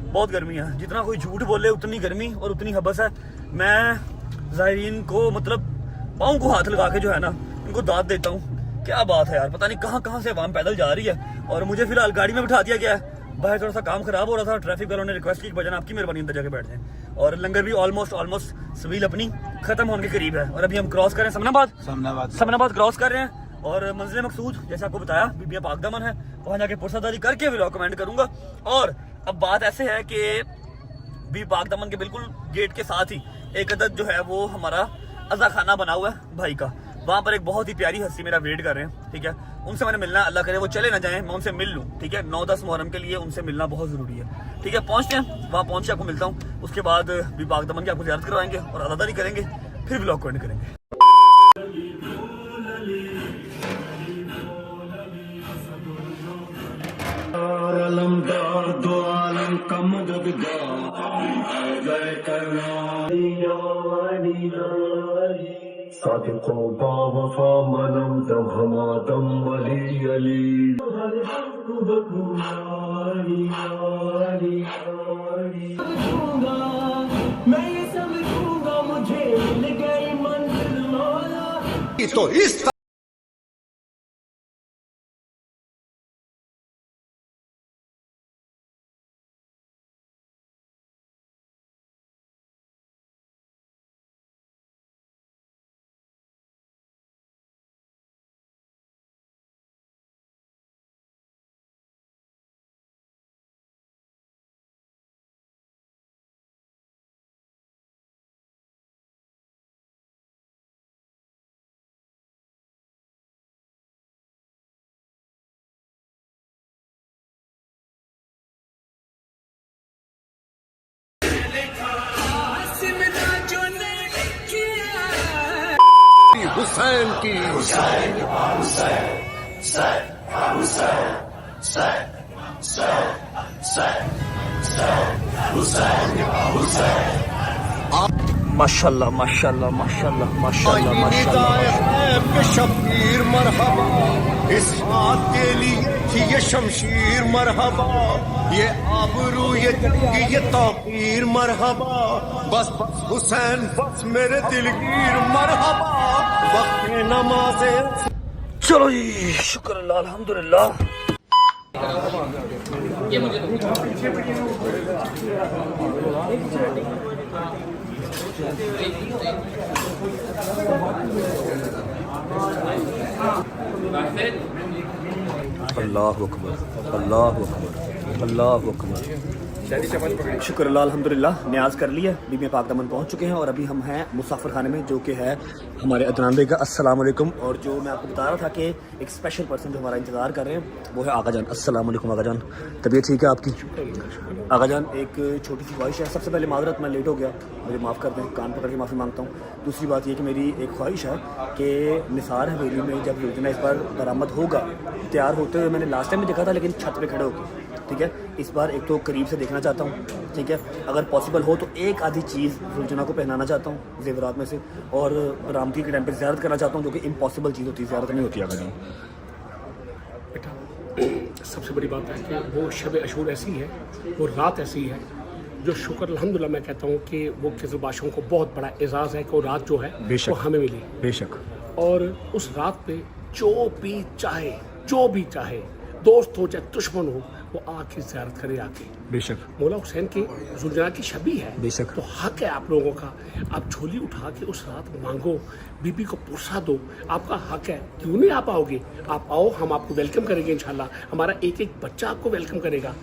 S1: बहुत गर्मी है। जितना कोई झूठ बोले उतनी गर्मी और उतनी हबस है। मैं ज़ायरीन को मतलब पाँव को हाथ लगा के जो है ना इनको दाद देता हूँ। क्या बात है यार, पता नहीं कहाँ से अवाम पैदल जा रही है और मुझे फिलहाल गाड़ी में बिठा दिया गया है। बाहर थोड़ा सा काम खराब हो रहा था, ट्रैफिक वालों ने रिक्वेस्ट की कि भजन आपकी मेहरबानी अंदर जाके बैठ जाएं। और लंगर भी ऑलमोस्ट सवील अपनी खत्म होने के करीब है और अभी हम क्रॉस कर रहे हैं समनाबाद क्रॉस कर रहे हैं और मंजिल मकसूद जैसे आपको बताया बीबिया पाकदामन है। वहां जाके पुरसादारी करके व्लॉग कमेंट करूंगा। और अब बात ऐसे है कि बीबी पाकदामन के बिल्कुल गेट के साथ ही एक अदद जो है वो हमारा अज़ा खाना बना हुआ है भाई का। वहां पर एक बहुत ही प्यारी हस्ती मेरा वेट कर रहे हैं, ठीक है। उनसे मैंने मिलना, अल्लाह करे वो चले ना जाएं, मैं उनसे मिल लूं, ठीक है। 9-10 मुहर्रम के लिए उनसे मिलना बहुत जरूरी है, ठीक है। पहुंचते हैं, वहां पहुंच के आपको मिलता हूं। उसके बाद बीबी पाकदामन की आपको ज़ियारत करवाएंगे और अज़ादारी करेंगे, फिर व्लॉग कमेंट करेंगे।
S2: तो इस हुसैन की
S1: माशाल्लाह माशाल्लाह माशाल्लाह माशाल्लाह माशाल्लाह।
S2: शबीर मरहबा, इस हाथ के लिए थी ये शमशीर मरहबा, ये आबरू ये जंगी ये तौकीर मरहबा, बस बस हुसैन बस मेरे दिलगीर मरहबा, वक्त नमाज़े।
S1: चलो जी, शुक्र अल्लाह अल्हम्दुलिल्लाह। अल्लाहु अकबर अल्लाहु अकबर अल्लाहु अकबर। शुक्र अल्लाह अल्हम्दुलिल्लाह, न्याज कर लिया, बीबी पाकदामन पहुंच चुके हैं और अभी हम हैं मुसाफिर खाने में जो कि है हमारे अदनान भाई का। अस्सलाम वालेकुम। और जो मैं आपको बता रहा था कि एक स्पेशल पर्सन जो हमारा इंतज़ार कर रहे हैं वो है आगा जान। अस्सलाम वालेकुम आगा जान, तबीयत ठीक है आपकी? आगा जान, एक छोटी सी ख्वाहिश है। सबसे पहले माजरत, मैं लेट हो गया, मुझे माफ़ कर दें, कान पकड़ के माफ़ी मांगता हूँ। दूसरी बात ये कि मेरी एक ख्वाहिश है कि निसार हवेली में जब योजना इस बार बरामद होगा, तैयार होते हुए मैंने लास्ट टाइम में देखा था लेकिन छत पे खड़े होकर, ठीक है। इस बार एक तो करीब से देखना चाहता हूँ, ठीक है। अगर पॉसिबल हो तो एक आधी चीज़ रुलझना को पहनाना चाहता हूँ जेवरात में से, और रामती के टाइम पर ज़ियारत करना चाहता हूँ, जो कि इम्पॉसिबल चीज़ होती है, ज़ियारत नहीं होती है। अगर
S9: सबसे बड़ी बात है कि वो शब अशूर ऐसी है, वो रात ऐसी है जो शुक्र अल्हम्दुलिल्लाह मैं कहता हूँ कि वो किज़बाशों को बहुत बड़ा एजाज़ है कि वो रात जो है वो हमें मिली।
S1: बेशक। और
S9: उस रात पे जो भी चाहे दोस्त हो चाहे दुश्मन हो, वो आके ज़ियारत करे आके।
S1: बेशक।
S9: मौला हुसैन की जुलजना की शबी है,
S1: बेशक।
S9: तो हक है आप लोगों का, आप झोली उठा के उस रात मांगो, बीबी को पुरसा दो, आपका हक है। क्यों नहीं आ पाओगे? आप आओ, हम आपको वेलकम करेंगे इंशाल्लाह। हमारा एक एक बच्चा आपको वेलकम करेगा।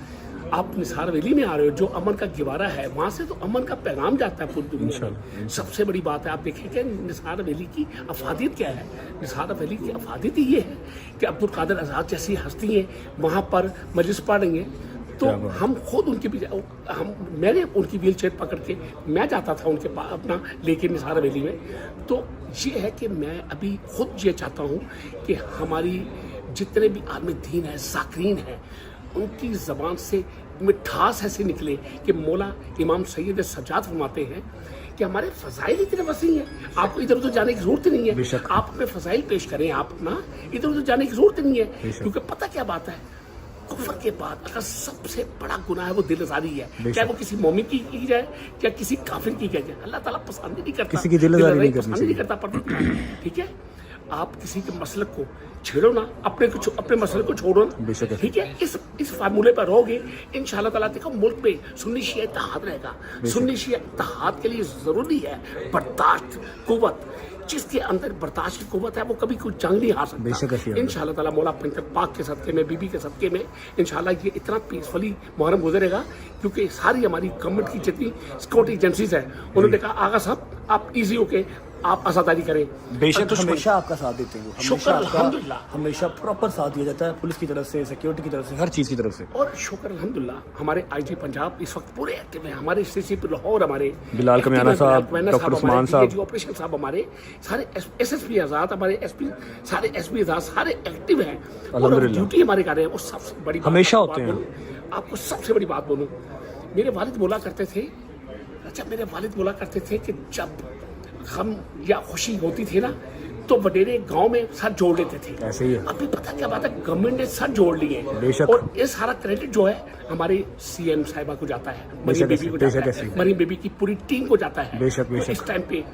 S9: आप निसार वैली में आ रहे हो, जो अमन का गिवारा है, वहाँ से तो अमन का पैगाम जाता है पूरी दुनिया में। सबसे बड़ी बात है, आप देखें कि निसार वैली की अफादियत क्या है। निसार वैली की अफादियत ये है कि अब्दुल कादिर आज़ाद जैसी हस्ती हैं वहाँ पर मजलिस पढ़ रही हैं, तो हम खुद उनकी मैंने उनकी व्हील चेयर पकड़ के मैं जाता था उनके पास अपना लेके निसार वैली में। तो ये है कि मैं अभी खुद ये चाहता हूँ कि हमारी जितने भी आदमी दीन है, ज़ाकिरीन हैं, उनकी ज़बान से मिठास ऐसे निकले कि मौला इमाम सैयद सज्जाद फरमाते हैं कि हमारे फजाइल इतने वसी हैं, आपको इधर उधर जाने की जरूरत ही नहीं है। आप अपने फजाइल पेश करें, आप ना इधर उधर जाने की जरूरत ही नहीं है। क्योंकि पता क्या बात है, कुफर के बाद अगर सबसे बड़ा गुनाह है वो दिल आजारी है, चाहे वो किसी मोमिन की जाए या किसी काफिर की जाए, अल्लाह ताला पसंद ही नहीं करता, किसी की दिल आजारी पसंद ही नहीं करता परवरदिगार। ठीक है, आप किसी के मसलक को छेड़ो ना, अपने मसले को छोड़ो ना, ठीक है। इस फार्मूले पर रहोगे, इंशाल्लाह ताला देखो मुल्क में सुन्नी शिया इत्तेहाद रहेगा। सुन्नी शिया इत्तेहाद के लिए जरूरी है बर्दाश्त, कुव्वत। जिसके अंदर बर्दाश्त की कुव्वत है वो कभी कोई जंग नहीं हार सकता। इंशाल्लाह ताला मौला पंचर पाक के सदके में, बीबी के सदके में इंशाल्लाह ये इतना पीसफुली मुहर्रम गुजरेगा, क्योंकि सारी हमारी गवर्नमेंट की जितनी सिक्योरिटी एजेंसीज है उन्होंने कहा आगा साहब आप इजी होके आप आजादारी करें।
S10: बेशक हमेशा आपका साथ देते हैं,
S9: शुक्र अल्हम्दुलिल्लाह,
S10: हमेशा प्रॉपर साथ दिया जाता है पुलिस की तरफ से, सिक्योरिटी की तरफ से, हर चीज़ की तरफ से।
S9: और शुक्र अल्हम्दुलिल्लाह हमारे आईजी पंजाब इस वक्त पूरे एक्टिव हैं, हमारे सीसीपी लाहौर, हमारे
S10: बिलाल कमियाना साहब, डॉक्टर उस्मान साहब,
S9: ऑपरेशन साहब, हमारे सारे एसएसपी आजाद, हमारे एसपी, सारे एसपी आजाद सारे एक्टिव हैं और ड्यूटी हमारे कर रहे हैं। वो सबसे बड़ी
S10: हमेशा होते हैं।
S9: आपको सबसे बड़ी बात बोलूं, मेरे वालिद बोला करते थे, मेरे वालिद बोला करते थे कि जब गम या खुशी होती थी ना तो वडेरे गांव में साथ जोड़ लेते थे।
S10: ऐसे ही है।
S9: अभी पता क्या बात है, गवर्नमेंट ने साथ जोड़ लिए और ये सारा क्रेडिट जो है हमारे सीएम साहिबा को जाता है, मरीम बेबी को जाता है, मरीम बेबी की पूरी टीम को जाता है।
S10: बेशक बेशक।
S9: इस टाइम पे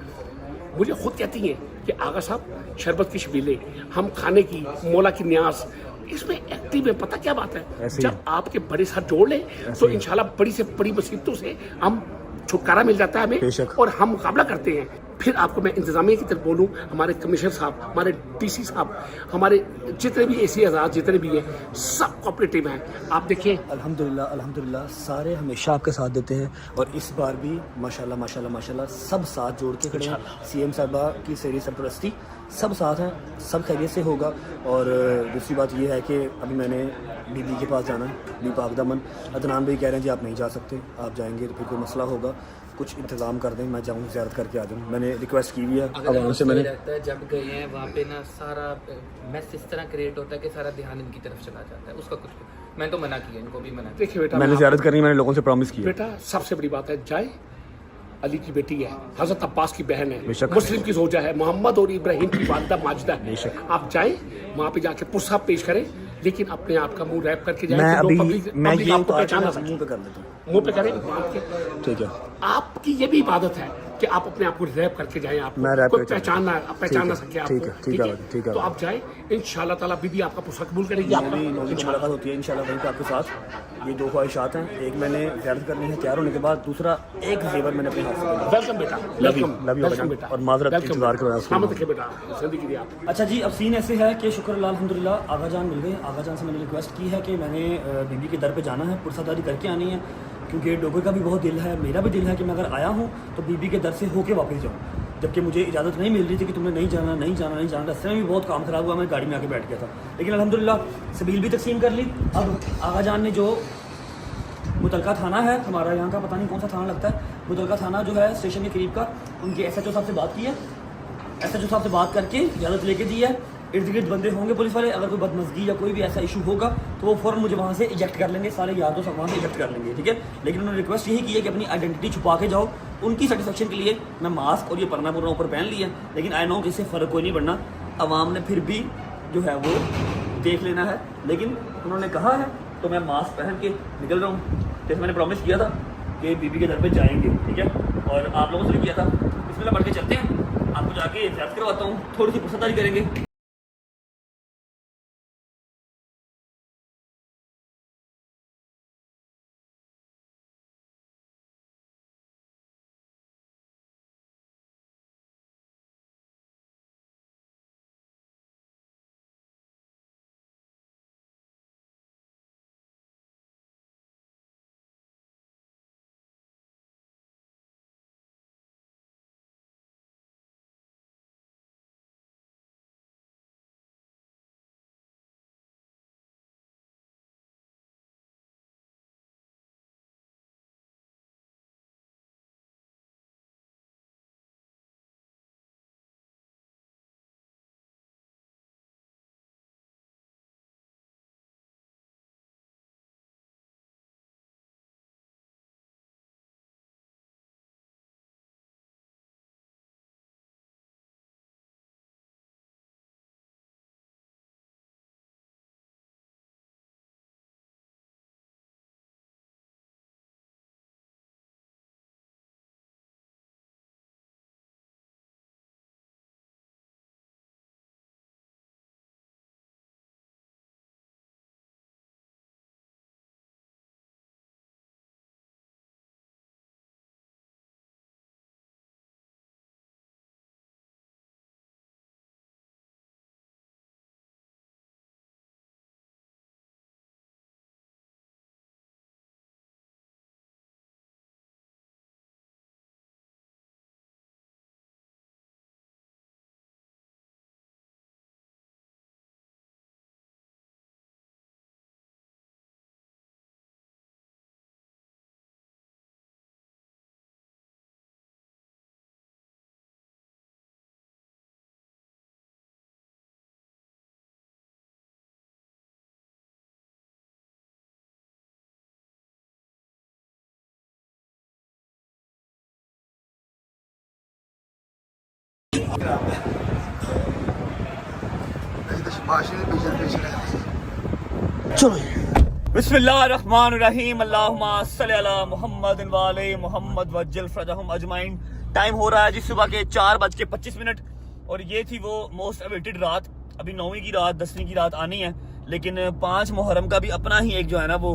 S9: मुझे खुद कहती हैं कि आगा साहब शरबत की शबीले, हम खाने की, मौला की न्याज, इसमें एक्टिव है। पता क्या बात है, जब आपके बड़े साथ जोड़ ले तो इंशाल्लाह बड़ी से बड़ी मुसीबतों से हम छुटकारा मिल जाता है हमें और हम मुकाबला करते हैं। फिर आपको मैं इंतजामिया की तरफ बोलूँ, हमारे कमिश्नर साहब, हमारे डीसी साहब, हमारे जितने भी एसी आजाद जितने भी हैं, सब कोऑपरेटिव हैं। आप देखिए
S10: अल्हम्दुलिल्लाह अल्हम्दुलिल्लाह सारे हमेशा आपके साथ देते हैं और इस बार भी माशाल्लाह माशाल्लाह माशाल्लाह सब साथ जोड़ के खड़े हैं। सीएम साहबा की सेरी सरपरस्ती सब साथ हैं, सब खैरियत से होगा। और दूसरी बात ये है कि अभी मैंने बीबी के पास जाना है, बी पाक दामन। अदनान भाई कह रहे हैं जी आप नहीं जा सकते, आप जाएंगे तो फिर कोई मसला होगा, कुछ इंतज़ाम कर दें, मैं जाऊँ ज़ियारत करके आ जाऊँ। मैंने रिक्वेस्ट की हुई है अब से मैंने
S11: लगता है जब गए हैं वहाँ पे ना सारा मैस इस तरह क्रिएट होता है कि सारा ध्यान इनकी तरफ चला जाता है, उसका कुछ मैं तो मना किया, इनको भी मना किया।
S9: देखिए बेटा,
S10: मैंने ज़ियारत करनी, मैंने लोगों से प्रॉमिस किया।
S9: बेटा सबसे बड़ी बात है, जाए अली की बेटी है, हजरत अब्बास की बहन है, मुस्लिम की जोजा है, मोहम्मद और इब्राहिम की वालिदा माजिदा है। आप जाए वहाँ पे जाके पुरसा पेश करें, लेकिन अपने आप का मुंह रैप करके जाए।
S10: मैं अभी मैं ये
S9: आपको पहचाना
S10: मुंह पे कर देता हूँ,
S9: मुंह पे करें।
S10: ठीक है,
S9: आपकी ये भी इबादत है कि आप अपने आप को रैप करके जाएं, आप कोई पहचान ना सके आपको, ठीक है। तो आप जाए, इंशाल्लाह ताला बीबी आपका पुरसा कबूल करेगी।
S10: मुलाकात होती है इंशाल्लाह वहीं पे आपके साथ। ये दो ख्वाहिशात हैं, एक मैंने ज़ियारत करनी है तैयार होने के बाद, दूसरा एक जेवर मैंने अपने हाथ से।
S9: वेलकम बेटा, वेलकम बेटा,
S10: और माजरत इंतजार करवाया उसको।
S9: बेटा जिंदगी दी आप।
S10: अच्छा जी, अब सीन ऐसे है कि शुक्र अल्हम्दुलिल्लाह आगा जान मिल गए। आगा जान से मैंने रिक्वेस्ट की है कि मैंने बीबी के दर पे जाना है, पुरसादारी करके आनी है, क्योंकि डोगे का भी बहुत दिल है, मेरा भी दिल है कि मैं अगर आया हूँ तो बीबी के दर से होके वापस जाऊँ। जबकि मुझे इजाज़त नहीं मिल रही थी कि तुमने नहीं जाना नहीं जाना नहीं जाना। रस्ते में भी बहुत काम ख़राब हुआ, मैं गाड़ी में आके बैठ गया था, लेकिन अल्हम्दुलिल्लाह सबील भी तकसीम कर ली। अब आगा जान ने जो मुतलका थाना है हमारा यहाँ का, पता नहीं कौन सा थाना लगता है, मुतलका थाना जो है स्टेशन के करीब का, उनके SHO साहब से बात की है। SHO साहब से बात करके इजाज़त लेके दी है। इर्द गिर्द बंदे होंगे पुलिस वाले, अगर कोई बदमजगी या कोई भी ऐसा इशू होगा तो वो फ़ौरन मुझे वहाँ से इजेक्ट कर लेंगे, सारे यार दोस्त वहाँ से इजेक्ट कर लेंगे, ठीक है। लेकिन उन्होंने रिक्वेस्ट यही की है कि अपनी आइडेंटिटी छुपा के जाओ। उनकी सेटिस्फेक्शन के लिए मैं मास्क और ये परना पुरना ऊपर पहन लिया, लेकिन आई नो कि इससे फ़र्क कोई नहीं पड़ना, आवाम ने फिर भी जो है वो देख लेना है। लेकिन उन्होंने कहा है तो मैं मास्क पहन के निकल रहा हूँ, जैसे मैंने प्रॉमिस किया था कि बीबी के दर पे जाएंगे, ठीक है। और आप लोगों से भी किया था, इसमें बढ़ के चलते हैं, आपको जाके ज़ियारत करवाता हूँ, थोड़ी सी पुरसदारी करेंगे।
S1: बिस्मिल्लाहिर्रहमानिर्रहीम अल्लाहुम्मा सल्ली अला मुहम्मद व आले मुहम्मद वज्जल फरजहुम अजमाइन। टाइम हो रहा है जी सुबह के 4:25 और ये थी वो मोस्ट अवेटेड रात। अभी 9वीं की रात 10वीं की रात आनी है, लेकिन 5 मुहर्रम का भी अपना ही एक जो है ना वो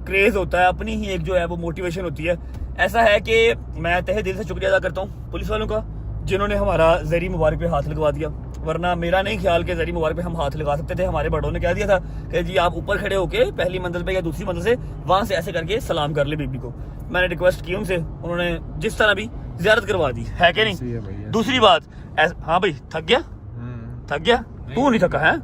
S1: क्रेज होता है, अपनी ही एक जो है वो मोटिवेशन होती है। ऐसा है कि मैं तहे दिल से शुक्रिया अदा करता हूँ पुलिस वालों का, जिन्होंने हमारा ज़री मुबारक पे हाथ लगवा दिया। वरना मेरा नहीं ख्याल कि ज़री मुबारक पे हम हाथ लगा सकते थे। हमारे बड़ों ने कह दिया था कि जी आप ऊपर खड़े होके पहली मंजिल पे या दूसरी मंजिल से वहां से ऐसे करके सलाम कर ले बीबी को। मैंने रिक्वेस्ट की उनसे, उन्होंने जिस तरह भी ज़ियारत करवा दी है कि नहीं। दूसरी बात, हाँ भाई थक गया तू नहीं थका है?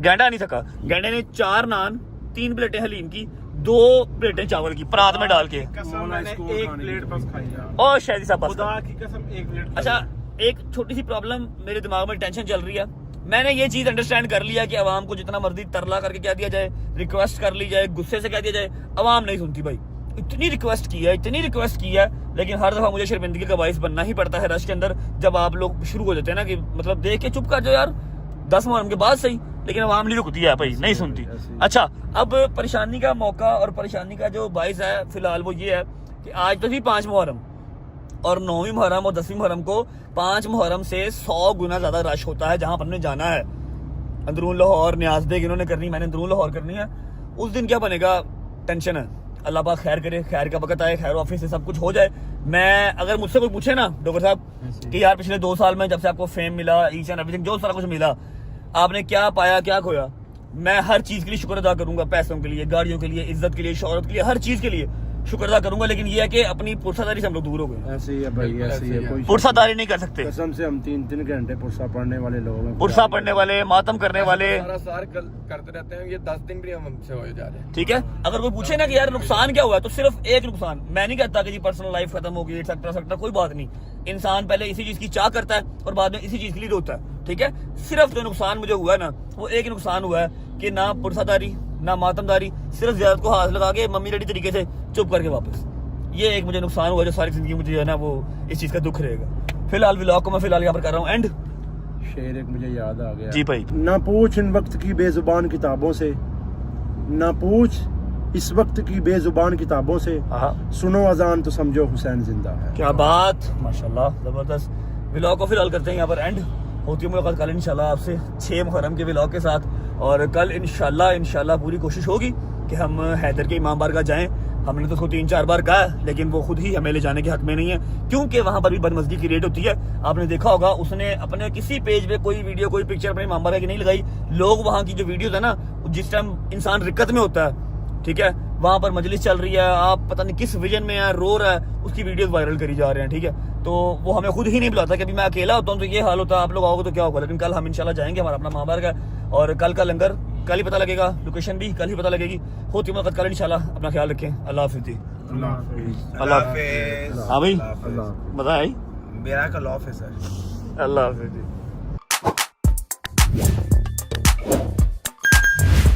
S1: गैंडा नहीं थका। गैंडे ने 4 नान 3 प्लेटें हलीम की 2 प्लेटें चावल की परात में डाल के
S3: मैंने 1 प्लेट बस खाई है।
S1: और शायद साहब बस
S3: खुदा की कसम 1 प्लेट।
S1: अच्छा, एक छोटी सी प्रॉब्लम मेरे दिमाग में टेंशन चल रही है। मैंने ये चीज अंडरस्टैंड कर लिया कि अवाम को जितना मर्जी तरला करके कह दिया जाए, रिक्वेस्ट कर ली जाए, गुस्से से कह दिया जाए, अवाम नहीं सुनती भाई। इतनी रिक्वेस्ट की है लेकिन हर दफा मुझे शर्मिंदगी का बाइस बनना ही पड़ता है रश के अंदर, जब आप लोग शुरू हो जाते हैं ना कि मतलब देख के चुप कर जाओ यार 10 मुहर्रम के बाद सही, लेकिन अवाम नहीं रुकती है भाई, नहीं सुनती। अच्छा, अब परेशानी का मौका और परेशानी का जो बाइस है फिलहाल वो ये है कि आज तो थी 5 मुहर्रम और 9वीं मुहर्रम और 10वीं मुहर्रम को 5 मुहर्रम से 100 गुना ज्यादा रश होता है जहां पर हमने जाना है। अंदरून लाहौर न्याज बेग इन्होंने करनी, मैंने अंदरून लाहौर करनी है। उस दिन क्या बनेगा, टेंशन है। अल्लाह पाक खैर करे, खैर का वक्त आए, खैर ऑफिस से सब कुछ हो जाए। मैं अगर मुझसे कोई पूछे ना डॉक्टर साहब कि यार पिछले 2 साल में जब से आपको फेम मिला, ईच एंड एवरीथिंग जो सारा कुछ मिला, आपने क्या पाया क्या खोया, मैं हर चीज के लिए शुक्र अदा करूंगा। पैसों के लिए, गाड़ियों के लिए, इज्जत के लिए, शोहरत के लिए, हर चीज के लिए शुक्र अदा करूंगा। लेकिन ये है कि अपनी पुरसादारी से हम लोग दूर हो गए।
S7: ऐसे ही है भाई, ऐसे ही है। कोई
S1: पुरसादारी नहीं कर सकते।
S7: कसम से हम 3-3 घंटे पुरसा पढ़ने वाले लोग हैं,
S1: पुरसा पढ़ने वाले, मातम करने वाले
S6: करते रहते हैं। ये 10 दिन भी हमसे हो जा रहे हैं।
S1: ठीक है, अगर कोई पूछे ना कि यार नुकसान क्या हुआ है, तो सिर्फ एक नुकसान। मैं नहीं कहता कि जी पर्सनल लाइफ खत्म हो गई, एक्सेट्रा कोई बात नहीं। इंसान पहले इसी चीज की चाह करता है और बाद में इसी चीज के लिए रोता है। ठीक है, सिर्फ जो नुकसान मुझे हुआ है ना, वो एक नुकसान हुआ है कि ना पुरसादारी ना मातमदारी, सिर्फ ज़ियारत को हाथ लगा के मम्मी डैडी तरीके से चुप करके वापस। ये एक मुझे नुकसान हुआ जो सारी जिंदगी मुझे जो है ना वो इस चीज का दुख रहेगा। फिलहाल व्लॉग को मैं फिलहाल यहाँ पर कर रहा हूँ एंड।
S7: शेर एक मुझे याद आ गया
S1: जी भाई,
S7: ना पूछ इन वक्त की बेजुबान किताबों से, ना पूछ इस वक्त की बेजुबान किताबों से, सुनो अजान तो समझो हुसैन जिंदा है।
S1: क्या बात, माशाल्लाह, जबरदस्त। व्लॉग को फिलहाल करते हैं यहाँ पर एंड। होती है मुलाकात कल इंशाल्लाह आपसे 6 मुहर्रम के व्लॉग के साथ। और कल इंशाल्लाह पूरी कोशिश होगी कि हम हैदर के इमाम बारगाह जाएं। हमने तो उसको 3-4 बार कहा, लेकिन वो खुद ही हमें ले जाने के हक में नहीं है, क्योंकि वहां पर भी बदमज़गी की रेट होती है। आपने देखा होगा उसने अपने किसी पेज पे कोई वीडियो कोई पिक्चर अपने इमाम बारगाह की नहीं लगाई। लोग वहां की जो वीडियोस है ना, जिस टाइम इंसान रिक्कत में होता है, ठीक है, वहां पर मजलिस चल रही है, आप पता नहीं किस विजन में है, रो रहा है, उसकी वीडियोस वायरल करी जा रहे हैं। ठीक है, तो वो हमें खुद ही नहीं बुलाता कि अभी मैं अकेला होता हूँ तो ये हाल होता है, आप लोग आओगे तो क्या होगा। लेकिन कल हम इंशाल्लाह जाएंगे, हमारा अपना महाबारक है और कल का लंगर कल ही पता लगेगा, लोकेशन भी कल ही पता लगेगी। होती मुलाकात कल इंशाल्लाह। अपना ख्याल रखें। अल्लाह हाफिज़ जी।
S6: अल्लाह हाफिज़।
S1: हाँ भाई,
S7: अल्लाह
S1: बताए
S6: मेरा कल ऑफ है सर।
S1: अल्लाह हाफिज़ जी।